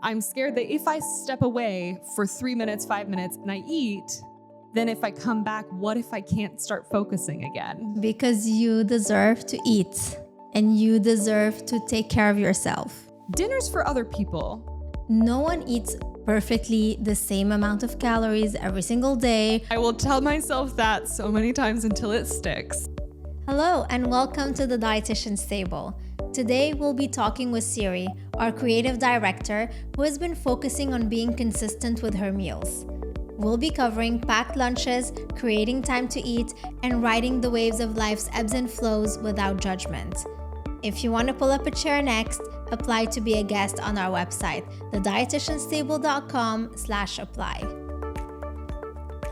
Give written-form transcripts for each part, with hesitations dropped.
I'm scared that if I step away for 3 minutes, 5 minutes, and I eat, then if I come back, what if I can't start focusing again? Because you deserve to eat and you deserve to take care of yourself. Dinner's for other people. No one eats perfectly the same amount of calories every single day. I will tell myself that so many times until it sticks. Hello and welcome to the Dietitian's Table. Today we'll be talking with Siri, our creative director, who has been focusing on being consistent with her meals. We'll be covering packed lunches, creating time to eat, and riding the waves of life's ebbs and flows without judgment. If you want to pull up a chair next, apply to be a guest on our website, thedietitianstable.com/apply.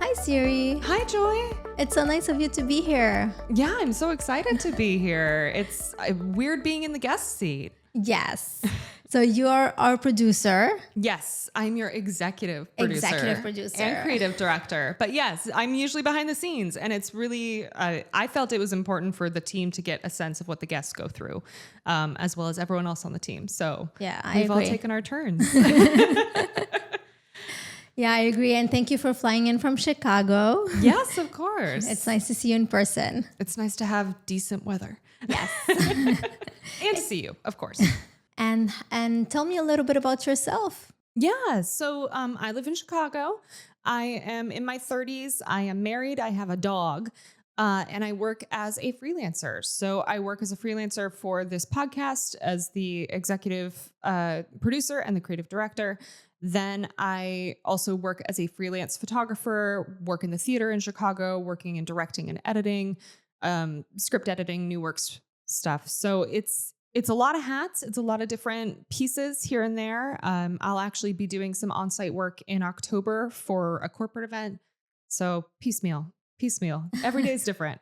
Hi Siri. Hi, Joy. It's so nice of you to be here. Yeah, I'm so excited to be here. It's weird being in the guest seat. Yes. So you're our producer. Yes, I'm your executive producer. And creative director. But yes, I'm usually behind the scenes. And it's really, I felt it was important for the team to get a sense of what the guests go through, as well as everyone else on the team. So yeah, we've all taken our turns. Yeah, I agree. And thank you for flying in from Chicago. Yes, of course. It's nice to see you in person. It's nice to have decent weather. Yes. And to see you, of course. And tell me a little bit about yourself. Yeah. So I live in Chicago. I am in my 30s. I am married. I have a dog. And I work as a freelancer. So I work as a freelancer for this podcast as the executive producer and the creative director. Then I also work as a freelance photographer, work in the theater in Chicago, working in directing and editing, script editing, new works stuff. So it's a lot of hats. It's a lot of different pieces here and there. I'll actually be doing some on-site work in October for a corporate event. So piecemeal. Every day is different.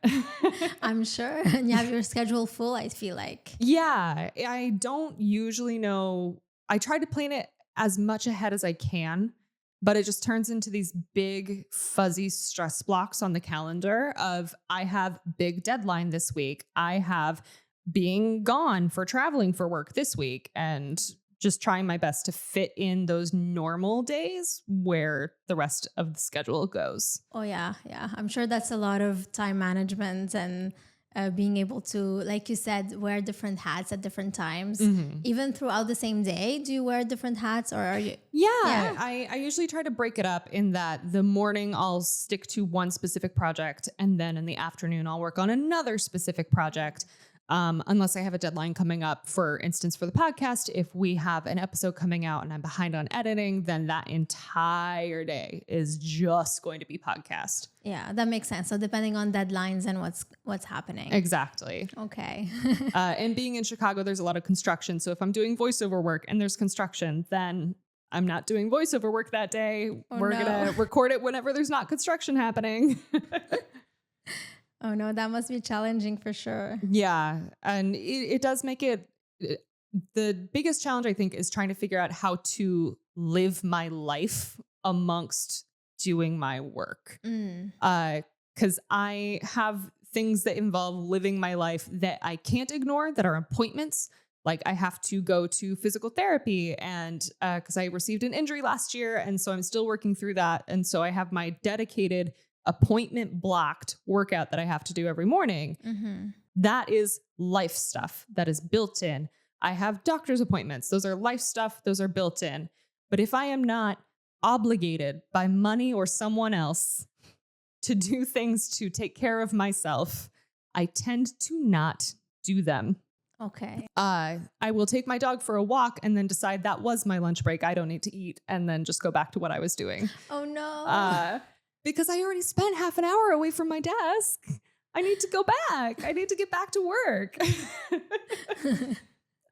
I'm sure. And you have your schedule full, I feel like. Yeah, I don't usually know. I try to plan it as much ahead as I can, but it just turns into these big fuzzy stress blocks on the calendar of I have big deadline this week. I have being gone for traveling for work this week, and just trying my best to fit in those normal days where the rest of the schedule goes. Oh, yeah. Yeah. I'm sure that's a lot of time management and being able to, like you said, wear different hats at different times, even throughout the same day. Do you wear different hats or are you? Yeah. I usually try to break it up in that the morning I'll stick to one specific project, and then in the afternoon I'll work on another specific project. Unless I have a deadline coming up, for instance, for the podcast. If we have an episode coming out and I'm behind on editing, then that entire day is just going to be podcast. Yeah, that makes sense. So depending on deadlines and what's happening. Exactly. Okay. And being in Chicago, there's a lot of construction. So if I'm doing voiceover work and there's construction, then I'm not doing voiceover work that day. We're going to record it whenever there's not construction happening. Oh, no, that must be challenging for sure. Yeah. And it does make it, the biggest challenge, I think, is trying to figure out how to live my life amongst doing my work. Because I have things that involve living my life that I can't ignore, that are appointments. Like I have to go to physical therapy, and because I received an injury last year. And so I'm still working through that. And so I have my dedicated appointment blocked workout that I have to do every morning. That is life stuff that is built in. I have doctor's appointments. Those are life stuff. Those are built in. But if I am not obligated by money or someone else to do things to take care of myself, I tend to not do them. Okay. I will take my dog for a walk and then decide that was my lunch break. I don't need to eat, and then just go back to what I was doing. Oh, no. Because I already spent half an hour away from my desk. I need to go back. I need to get back to work.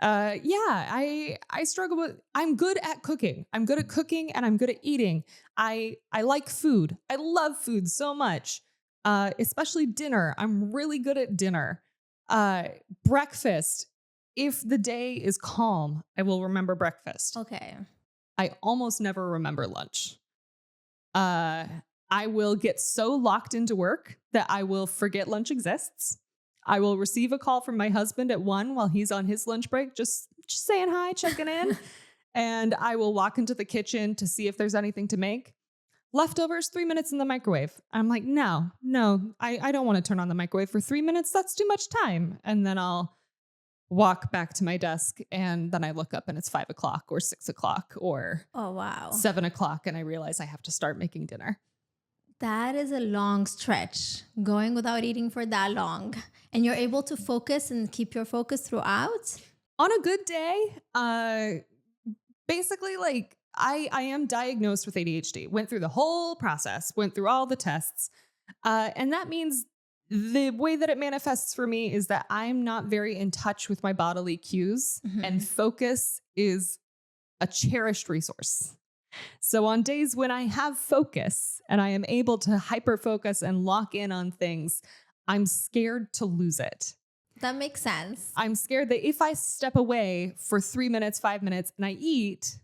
I struggle with, I'm good at cooking. I'm good at cooking and I'm good at eating. I like food. I love food so much, especially dinner. I'm really good at dinner. Breakfast. If the day is calm, I will remember breakfast. Okay. I almost never remember lunch. I will get so locked into work that I will forget lunch exists. I will receive a call from my husband at 1 while he's on his lunch break, just saying hi, checking in. and I will walk into the kitchen to see if there's anything to make. Leftovers, 3 minutes in the microwave. I'm like, no, I don't want to turn on the microwave for 3 minutes. That's too much time. And then I'll walk back to my desk, and then I look up and it's 5 o'clock or 6 o'clock or Oh, wow. 7 o'clock. And I realize I have to start making dinner. That is a long stretch, going without eating for that long. And you're able to focus and keep your focus throughout? On a good day, basically, like, I am diagnosed with ADHD, went through the whole process, went through all the tests. And that means the way that it manifests for me is that I'm not very in touch with my bodily cues, and focus is a cherished resource. So on days when I have focus and I am able to hyper focus and lock in on things, I'm scared to lose it. That makes sense. I'm scared that if I step away for 3 minutes, 5 minutes, and I eat,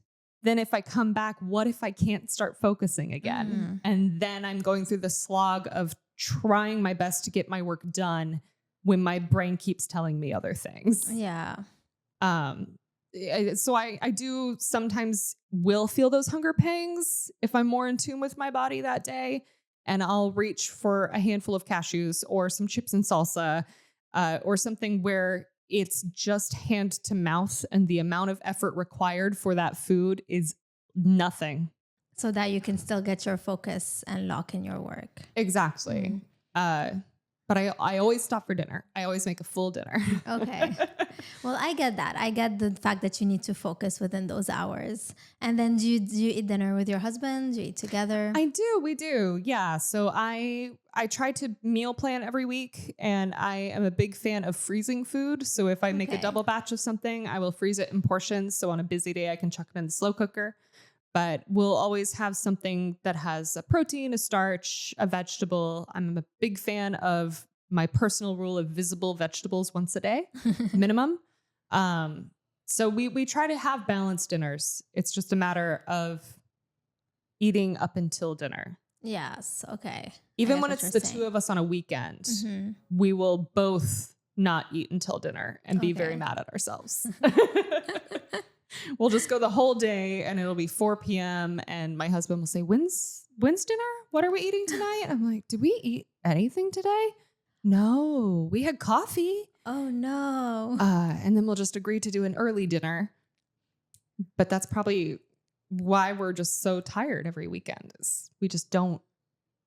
then if I come back, what if I can't start focusing again? And then I'm going through the slog of trying my best to get my work done when my brain keeps telling me other things. Yeah. So I do sometimes will feel those hunger pangs if I'm more in tune with my body that day, and I'll reach for a handful of cashews or some chips and salsa, or something where it's just hand to mouth and the amount of effort required for that food is nothing. So that you can still get your focus and lock in your work. Exactly. But I always stop for dinner. I always make a full dinner. Okay. Well, I get that. I get the fact that you need to focus within those hours. And then do you eat dinner with your husband? Do you eat together? I do. We do. Yeah. So I try to meal plan every week, and I am a big fan of freezing food. So if I make a double batch of something, I will freeze it in portions. So on a busy day, I can chuck it in the slow cooker. But we'll always have something that has a protein, a starch, a vegetable. I'm a big fan of my personal rule of visible vegetables once a day, minimum. So we try to have balanced dinners. It's just a matter of eating up until dinner. Yes. Okay. Even when it's the two of us on a weekend, we will both not eat until dinner and be very mad at ourselves. We'll just go the whole day, and it'll be 4 p.m. and my husband will say, when's dinner? What are we eating tonight? I'm like, did we eat anything today? No, we had coffee. Oh, no. And then we'll just agree to do an early dinner. But that's probably why we're just so tired every weekend, is we just don't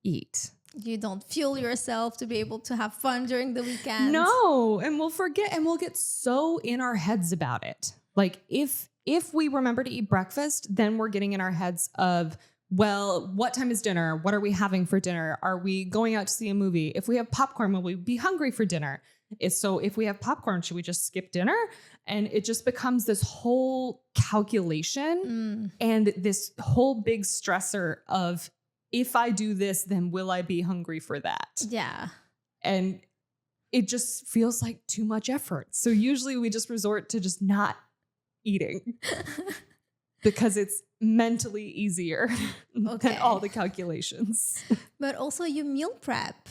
eat. You don't fuel yourself to be able to have fun during the weekend. No, and we'll forget, and we'll get so in our heads about it. Like if we remember to eat breakfast, then we're getting in our heads of, well, what time is dinner? What are we having for dinner? Are we going out to see a movie? If we have popcorn, will we be hungry for dinner? If we have popcorn, should we just skip dinner? And it just becomes this whole calculation and this whole big stressor of, if I do this, then will I be hungry for that? Yeah. And it just feels like too much effort. So usually we just resort to just not eating because it's mentally easier than all the calculations. But also you meal prep.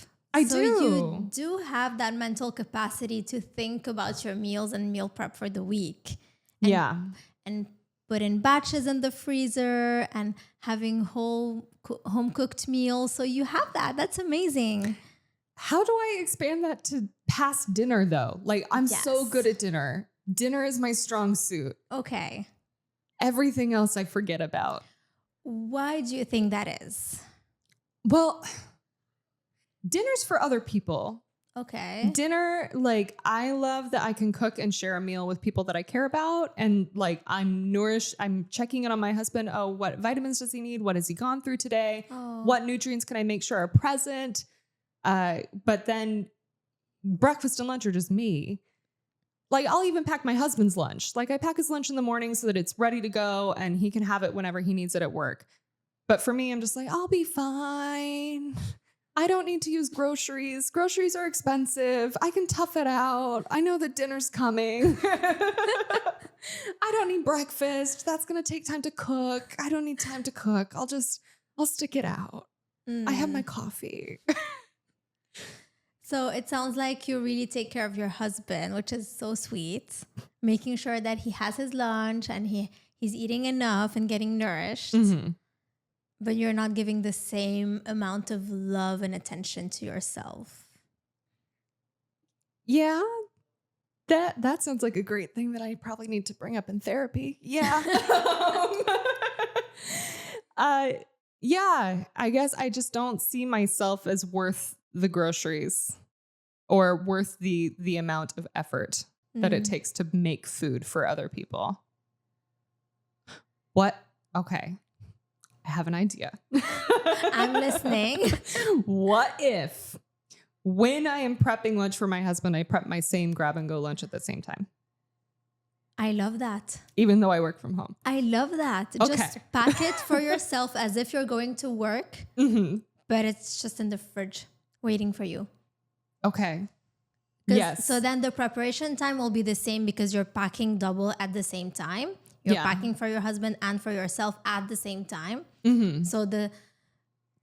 So you do have that mental capacity to think about your meals and meal prep for the week. And put in batches in the freezer and having home cooked meals. So you have that. That's amazing. How do I expand that to past dinner though? Like, I'm so good at dinner. Dinner is my strong suit. Okay. Everything else I forget about. Why do you think that is? Well, dinner's for other people. Okay. Dinner, like, I love that I can cook and share a meal with people that I care about. And like, I'm nourished. I'm checking in on my husband. Oh, what vitamins does he need? What has he gone through today? Oh. What nutrients can I make sure are present? But then breakfast and lunch are just me. Like, I'll even pack my husband's lunch. Like, I pack his lunch in the morning so that it's ready to go and he can have it whenever he needs it at work. But for me, I'm just like, I'll be fine. I don't need to use groceries. Groceries are expensive. I can tough it out. I know that dinner's coming. I don't need breakfast. That's going to take time to cook. I don't need time to cook. I'll stick it out. I have my coffee. So it sounds like you really take care of your husband, which is so sweet, making sure that he has his lunch and he he's eating enough and getting nourished, Mm-hmm. but you're not giving the same amount of love and attention to yourself. Yeah, that sounds like a great thing that I probably need to bring up in therapy. Yeah. uh, yeah, I guess I just don't see myself as worth the groceries or worth the amount of effort that it takes to make food for other people. What? Okay. I have an idea. I'm listening. What if when I am prepping lunch for my husband, I prep my same grab and go lunch at the same time, I love that. even though I work from home? I love that. Okay. Just pack it for yourself as if you're going to work, but it's just in the fridge waiting for you. Okay. Yes. So then the preparation time will be the same because you're packing double at the same time. You're packing for your husband and for yourself at the same time. So the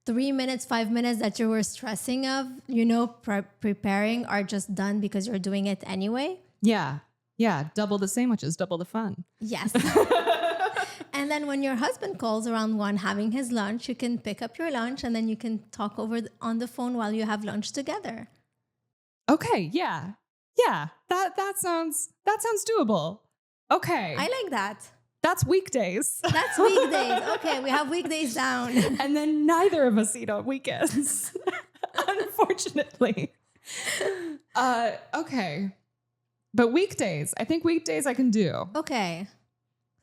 3 minutes, 5 minutes that you were stressing of, preparing are just done because you're doing it anyway. Yeah. Yeah. Double the sandwiches, double the fun. Yes. And then when your husband calls around 1 having his lunch, you can pick up your lunch and then you can talk on the phone while you have lunch together. Okay. Yeah. Yeah. That sounds doable. Okay. I like that. That's weekdays. That's weekdays. Okay, we have weekdays down. And then neither of us eat on weekends. Unfortunately. Okay. But weekdays, I think weekdays I can do. Okay.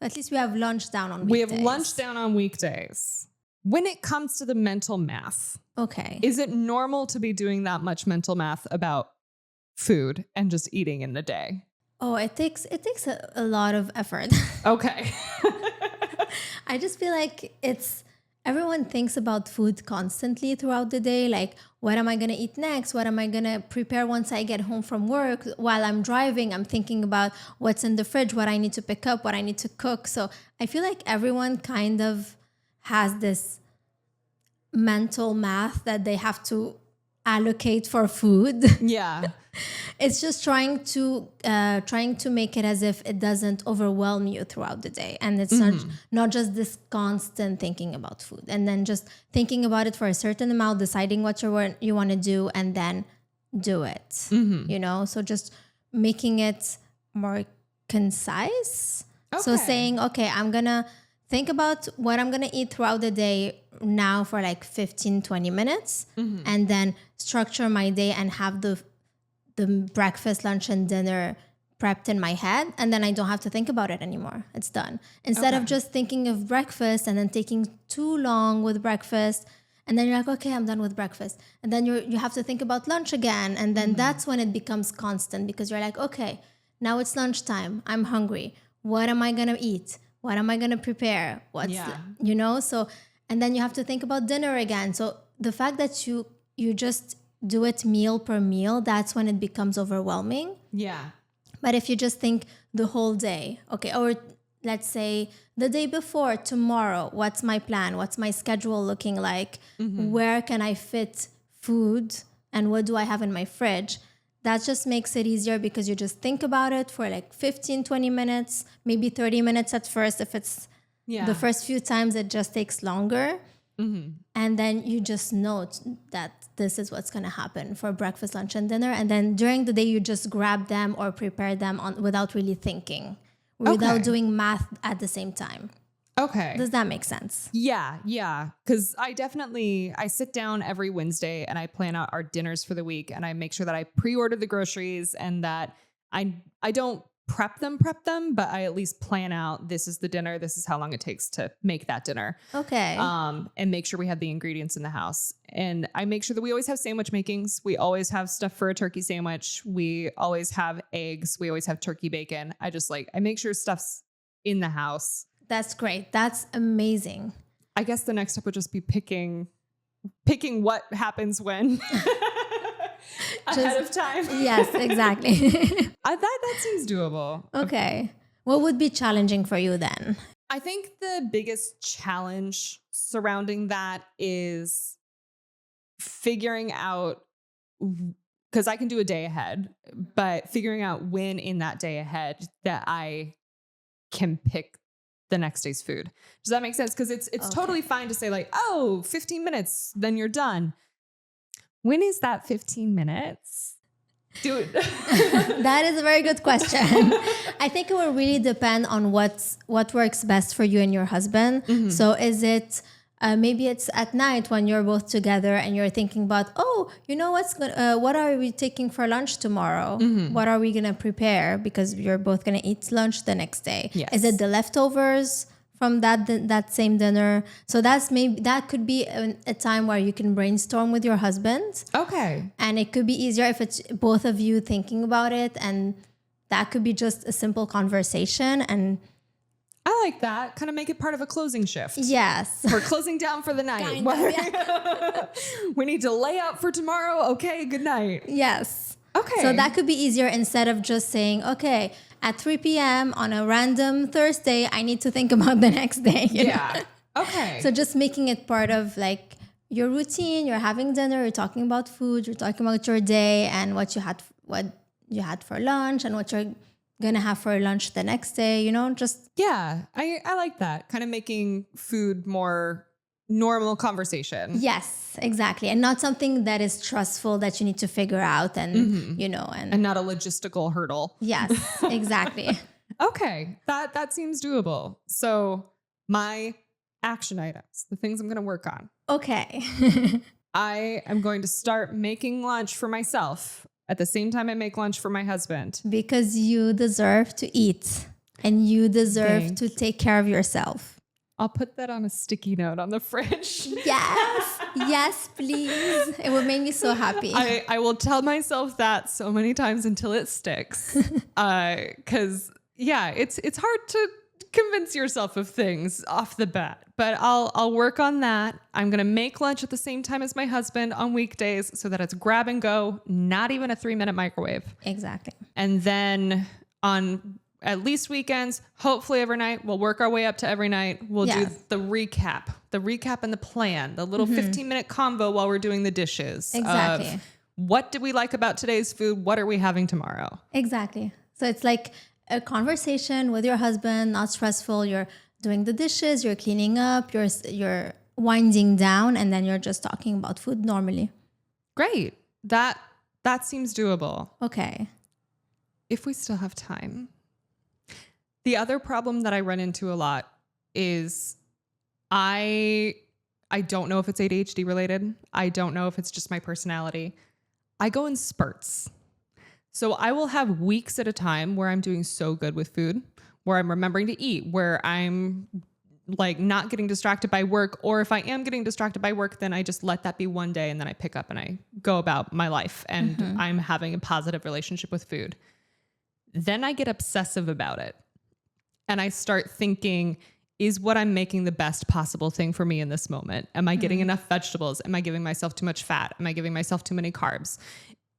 At least we have lunch down on weekdays. We have lunch down on weekdays. When it comes to the mental math, okay, is it normal to be doing that much mental math about food and just eating in the day? Oh, it takes a lot of effort. Okay. I just feel like everyone thinks about food constantly throughout the day. Like, what am I going to eat next? What am I going to prepare once I get home from work? While I'm driving, I'm thinking about what's in the fridge, what I need to pick up, what I need to cook. So I feel like everyone kind of has this mental math that they have to allocate for food. Yeah. It's just trying to make it as if it doesn't overwhelm you throughout the day, and it's not just this constant thinking about food, and then just thinking about it for a certain amount, deciding what you want to do, and then do it. So just making it more concise. So saying, okay, I'm gonna think about what I'm gonna eat throughout the day now for like 15-20 minutes, and then structure my day and have the breakfast, lunch, and dinner prepped in my head, and then I don't have to think about it anymore. It's done. Instead of just thinking of breakfast and then taking too long with breakfast, and then you're like, okay, I'm done with breakfast. And then you have to think about lunch again, and then that's when it becomes constant because you're like, okay, now it's lunchtime. I'm hungry. What am I going to eat? What am I going to prepare? So, and then you have to think about dinner again. So the fact that you just do it meal per meal, that's when it becomes overwhelming. Yeah. But if you just think the whole day, okay, or let's say the day before, tomorrow, what's my plan? What's my schedule looking like? Where can I fit food? And what do I have in my fridge? That just makes it easier because you just think about it for like 15-20 minutes, maybe 30 minutes at first. If it's the first few times, it just takes longer. And then you just know that this is what's going to happen for breakfast, lunch, and dinner. And then during the day, you just grab them or prepare them without really thinking, without doing math at the same time. Okay. Does that make sense? Yeah. Yeah. Because I sit down every Wednesday and I plan out our dinners for the week, and I make sure that I pre-order the groceries and that I don't prep them, but I at least plan out, this is the dinner, this is how long it takes to make that dinner. Okay. And make sure we have the ingredients in the house. And I make sure that we always have sandwich makings. We always have stuff for a turkey sandwich. We always have eggs. We always have turkey bacon. I make sure stuff's in the house. That's great. That's amazing. I guess the next step would just be picking what happens when. Ahead of time. Yes, exactly. That seems doable. Okay. What would be challenging for you then? I think the biggest challenge surrounding that is figuring out, because I can do a day ahead, but figuring out when in that day ahead that I can pick the next day's food. Does that make sense? Because it's totally fine to say like, oh, 15 minutes, then you're done. When is that 15 minutes? Dude. That is a very good question. I think it will really depend on what works best for you and your husband. Mm-hmm. So is it maybe it's at night when you're both together and you're thinking about, oh, you know what are we taking for lunch tomorrow? Mm-hmm. What are we gonna prepare because you're both gonna eat lunch the next day? Yes. Is it the leftovers from that same dinner? So that could be a time where you can brainstorm with your husband. Okay. And it could be easier if it's both of you thinking about it, and that could be just a simple conversation. And I like that. Kind of make it part of a closing shift. Yes. We're closing down for the night. Yeah. We need to lay out for tomorrow. Okay, good night. Yes. Okay. So that could be easier instead of just saying, okay, at 3 p.m. on a random Thursday, I need to think about the next day. Yeah. Okay. So just making it part of like your routine. You're having dinner, you're talking about food, you're talking about your day and what you had for lunch and what you're gonna have for lunch the next day, just. Yeah, I like that. Kind of making food more normal conversation. Yes, exactly. And not something that is stressful that you need to figure out and, mm-hmm. and not a logistical hurdle. Yes, exactly. Okay, that seems doable. So my action items, the things I'm going to work on. Okay. I am going to start making lunch for myself at the same time I make lunch for my husband. Because you deserve to eat and you deserve to take care of yourself. I'll put that on a sticky note on the fridge. Yes. Yes, please. It would make me so happy. I will tell myself that so many times until it sticks. Cause yeah, it's hard to convince yourself of things off the bat, but I'll work on that. I'm going to make lunch at the same time as my husband on weekdays so that it's grab and go, not even a 3-minute microwave. Exactly. And then on at least weekends, hopefully every night, we'll work our way up to every night. We'll do the recap and the plan, the little 15-minute convo while we're doing the dishes. Exactly. What did we like about today's food? What are we having tomorrow? Exactly. So it's like a conversation with your husband, not stressful. You're doing the dishes, you're cleaning up, you're winding down, and then you're just talking about food normally. Great. That seems doable. Okay. If we still have time. The other problem that I run into a lot is I don't know if it's ADHD related. I don't know if it's just my personality. I go in spurts. So I will have weeks at a time where I'm doing so good with food, where I'm remembering to eat, where I'm like not getting distracted by work. Or if I am getting distracted by work, then I just let that be one day and then I pick up and I go about my life and I'm having a positive relationship with food. Then I get obsessive about it. And I start thinking, is what I'm making the best possible thing for me in this moment? Am I getting enough vegetables? Am I giving myself too much fat? Am I giving myself too many carbs?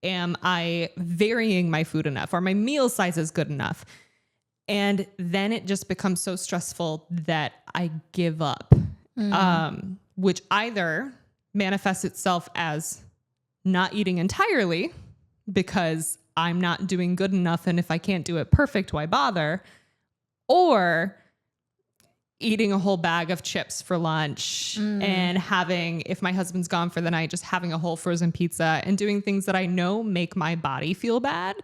Am I varying my food enough? Are my meal sizes good enough? And then it just becomes so stressful that I give up, which either manifests itself as not eating entirely because I'm not doing good enough. And if I can't do it perfect, why bother? Or eating a whole bag of chips for lunch and having, if my husband's gone for the night, just having a whole frozen pizza and doing things that I know make my body feel bad,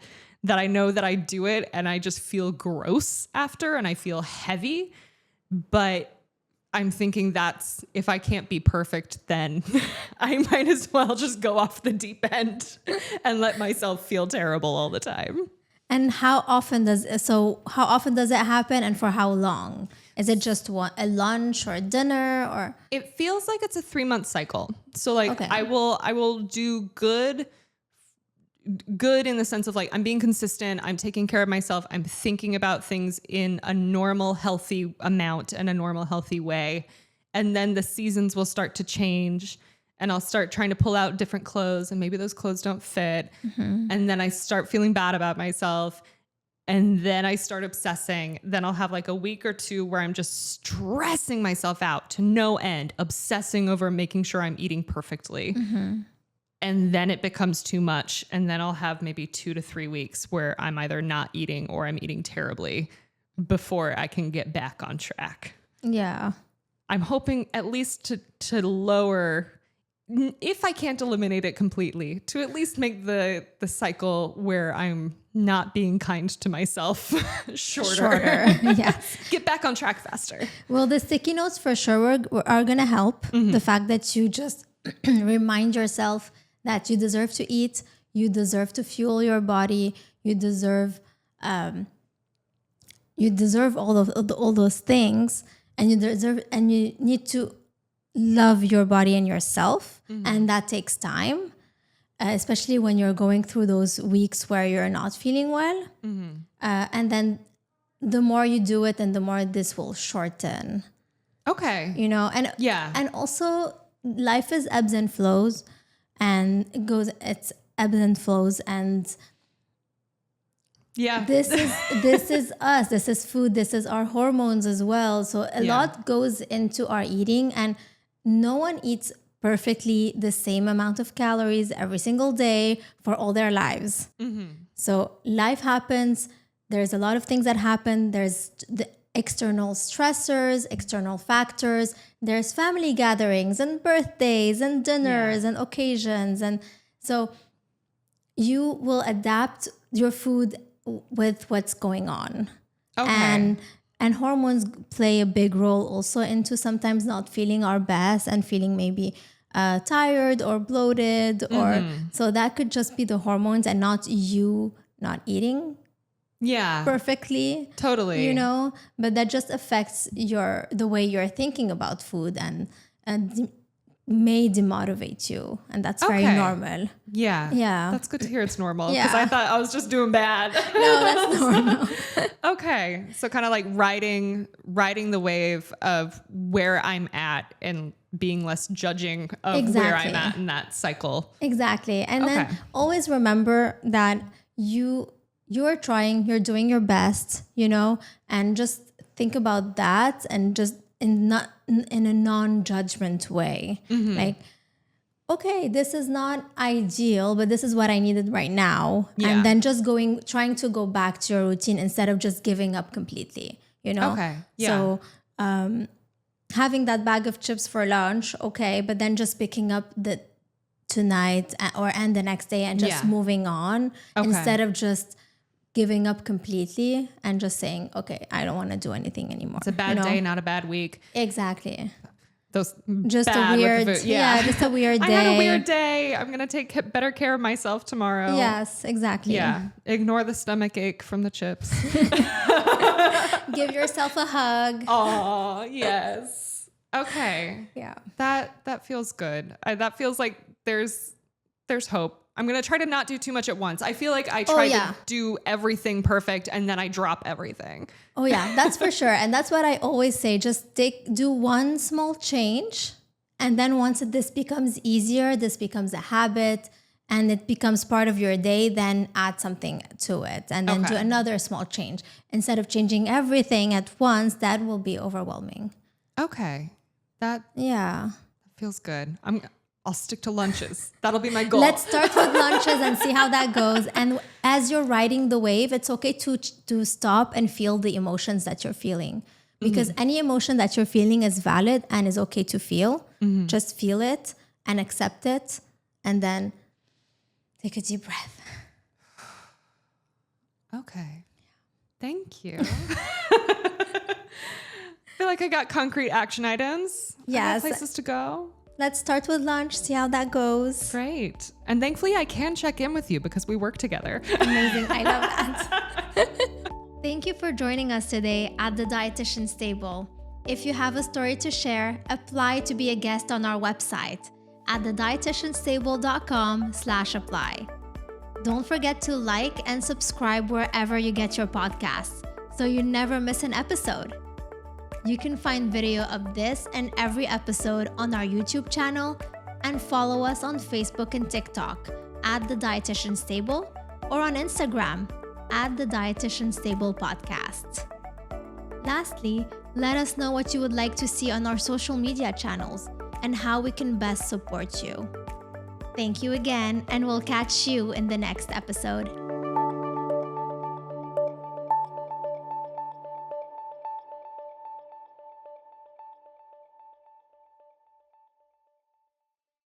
that I know that I do it and I just feel gross after and I feel heavy. But I'm thinking that's, if I can't be perfect, then I might as well just go off the deep end and let myself feel terrible all the time. And how often does it happen and for how long? Is it just a lunch or a dinner or? It feels like it's a 3-month cycle. So like I will do good in the sense of like, I'm being consistent. I'm taking care of myself. I'm thinking about things in a normal, healthy amount and a normal, healthy way. And then the seasons will start to change. And I'll start trying to pull out different clothes and maybe those clothes don't fit. And then I start feeling bad about myself. And then I start obsessing. Then I'll have like a week or two where I'm just stressing myself out to no end, obsessing over making sure I'm eating perfectly. And then it becomes too much. And then I'll have maybe 2 to 3 weeks where I'm either not eating or I'm eating terribly before I can get back on track. Yeah. I'm hoping at least to lower, if I can't eliminate it completely, to at least make the cycle where I'm not being kind to myself shorter. Yes. Get back on track faster. Well, the sticky notes for sure are going to help. The fact that you just remind yourself that you deserve to eat, you deserve to fuel your body, you deserve all those things, and you need to love your body and yourself, and that takes time, especially when you're going through those weeks where you're not feeling well. And then the more you do it, and the more this will shorten. Okay. And also life is ebbs and flows, and it's ebbs and flows, and this is us, this is food, this is our hormones as well. So a lot goes into our eating, and no one eats perfectly the same amount of calories every single day for all their lives. So life happens. There's a lot of things that happen. There's the external stressors, external factors. There's family gatherings and birthdays and dinners and occasions. And so you will adapt your food with what's going on. Okay. And hormones play a big role also into sometimes not feeling our best and feeling maybe tired or bloated, or so that could just be the hormones and not you not eating perfectly. Totally. But that just affects the way you're thinking about food, and may demotivate you, and that's very normal. Yeah. That's good to hear it's normal, because I thought I was just doing bad. No, that's normal. Okay. So kind of like riding the wave of where I'm at and being less judging of where I'm at in that cycle. Exactly. And then always remember that you're trying, you're doing your best, and just think about that, and just in a non-judgment way. Like, okay, this is not ideal, but this is what I needed right now. And then just trying to go back to your routine instead of just giving up completely, Okay. Yeah. So having that bag of chips for lunch, okay, but then just picking up tonight and the next day and just moving on instead of just giving up completely and just saying, okay, I don't want to do anything anymore. It's a bad day, not a bad week. Exactly. Those just a weird, just a weird day. I had a weird day. I'm going to take better care of myself tomorrow. Yes, exactly. Yeah. Ignore the stomach ache from the chips. Give yourself a hug. Oh, yes. Okay. Yeah. That feels good. That feels like there's hope. I'm going to try to not do too much at once. I feel like I try to do everything perfect and then I drop everything. Oh yeah, that's for sure. And that's what I always say. Just do one small change. And then once this becomes easier, this becomes a habit and it becomes part of your day, then add something to it and then do another small change. Instead of changing everything at once, that will be overwhelming. Okay. That feels good. I'll stick to lunches. That'll be my goal. Let's start with lunches and see how that goes. And as you're riding the wave, it's okay to stop and feel the emotions that you're feeling. Because any emotion that you're feeling is valid and is okay to feel. Just feel it and accept it. And then take a deep breath. Okay. Thank you. I feel like I got concrete action items. Yes. Places to go. Let's start with lunch, see how that goes. Great. And thankfully I can check in with you because we work together. Amazing. I love that. Thank you for joining us today at the Dietitian's Table. If you have a story to share, apply to be a guest on our website at thedietitianstable.com/apply. Don't forget to like and subscribe wherever you get your podcasts so you never miss an episode. You can find video of this and every episode on our YouTube channel and follow us on Facebook and TikTok at The Dietitian's Table or on Instagram at The Dietitian's Table Podcast. Lastly, let us know what you would like to see on our social media channels and how we can best support you. Thank you again, and we'll catch you in the next episode.